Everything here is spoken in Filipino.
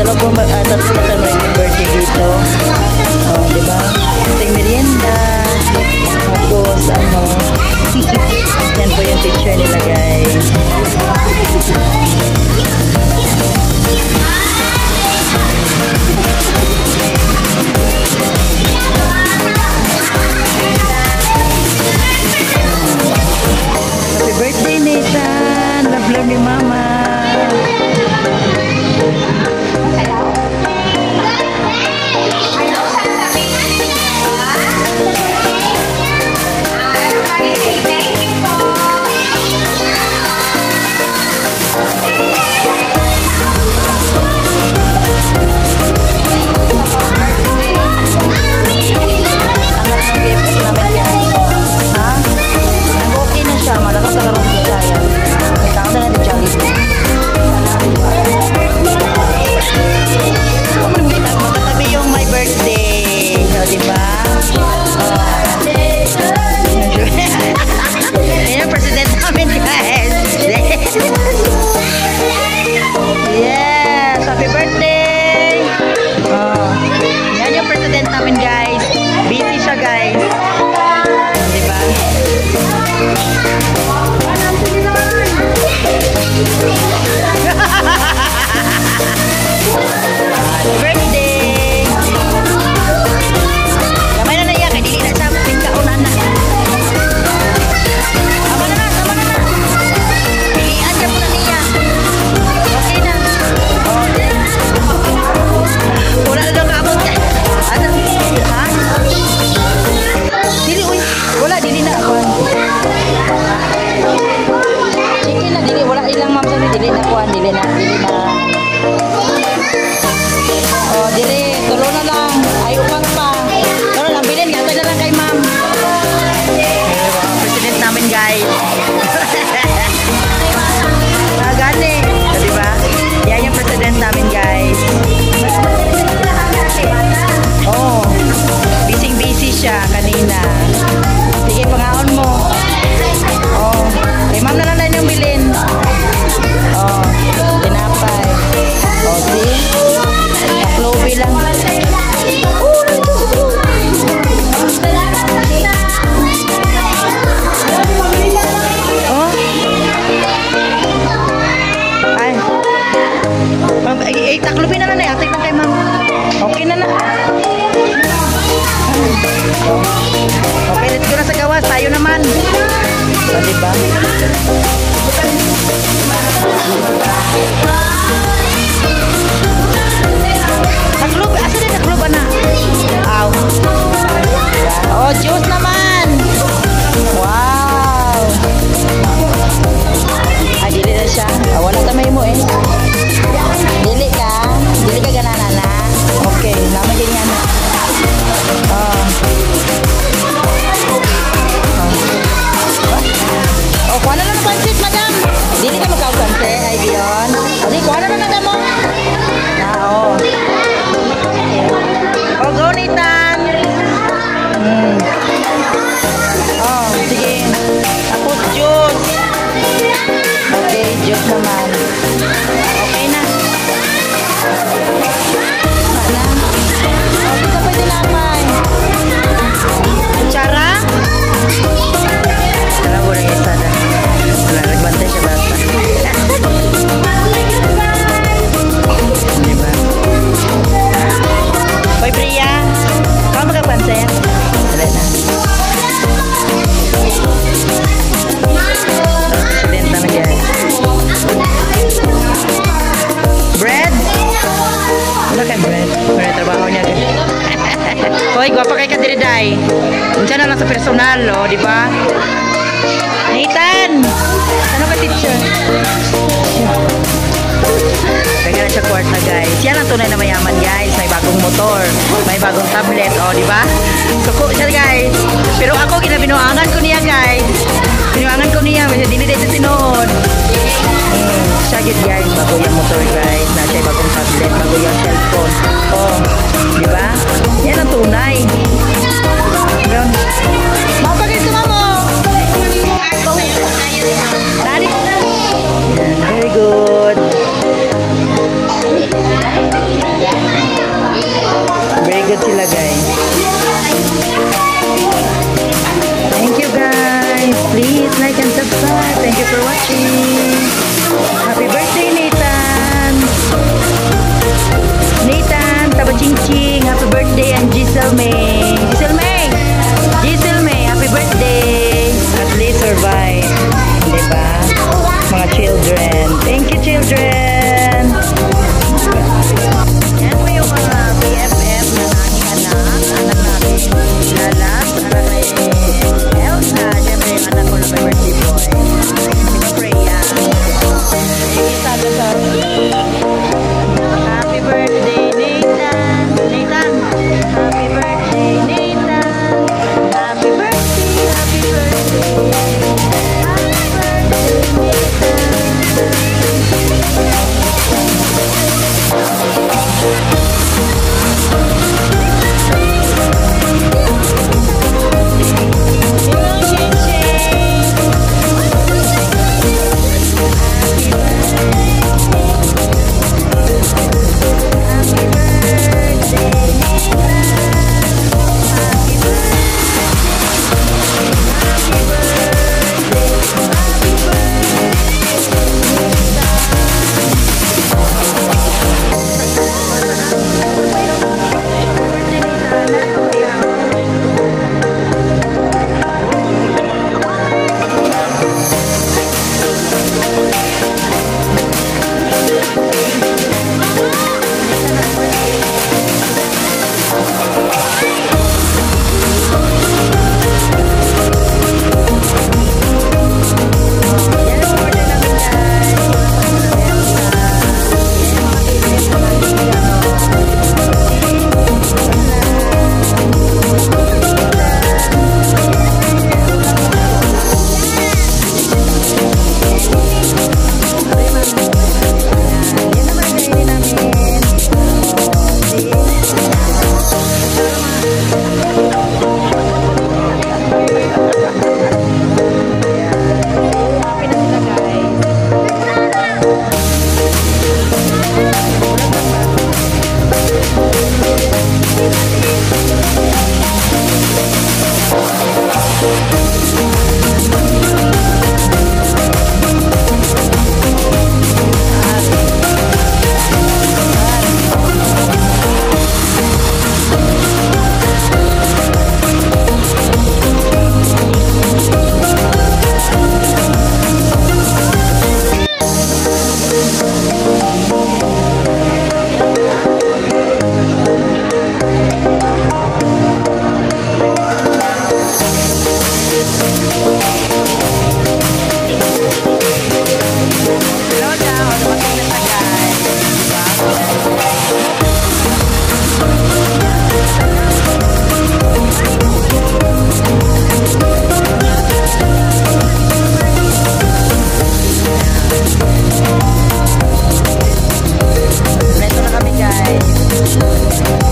Tapos kasama yung birthday dito. Oh, diba? Ito yung merienda. Tapos, yan po yung picture nila, guys. Happy birthday, Nathan! Love ni Mama! Taklubin na na, atik na kay ma'am. Okay na na. Okay, let's go na sa gawas. Tayo naman. So, diba? Taklub, asa din taklub, anak? Aw. Oh, juice naman. Wow. Ay, dili na siya. Wala tamay mo eh. Dili ka ganana na. Okay, naman din yan. Oh, kuha na lang ang pansit, madam. Dili ka magkakante, ay diyon. Hindi, kuha na lang na mo. Oh. Oh, go, Nathan. Oh, sige. Tapos juice. Okay, juice naman. Okay na. Cara? Cara boleh isa na. Wala, nagbantay siya bata. Diba? Hoy, Priya. Kau magkapansay? Wala na. President naman yan. Bread? Wala kay bread. Wala trabaho niya. Hoy, gwapa kay Kadiriday. Diyan na lang sa personal, oh, di ba? Nathan! Ano ka, teacher? Kaya na siya kwarta, guys. Yan ang tunay na mayaman, guys. May bagong motor, may bagong tablet, oh, di ba? Suko siya, guys. Pero ako, ginabinuangan ko niya, guys. Binuangan ko niya, may dili dito tinuod. Siya, guys, bago yung motor, guys. Na siya bagong tablet, bago yung cellphone. Oh, di ba? Yan ang tunay. Yan. Mapagay sa mamo. Dari. Very good. sila guys. Thank you guys. Please like and subscribe. Thank you for watching. Happy birthday, Nathan. Nathan, taba ching ching. Happy birthday and Giselle May. Giselle May. Giselle May, happy birthday. At least survive. Diba? Mga children. Thank you, children. Yan po yung mga BFF ng aking anak. Anak namin Lalas. Anak ni Elsa. Siyempre yung anak ko na may birthday boy. Si Freya. Isa ka sa happy birthday, Nathan. Nathan. Happy birthday, Nathan. Happy birthday, happy birthday. Happy birthday, Reto na kami guys.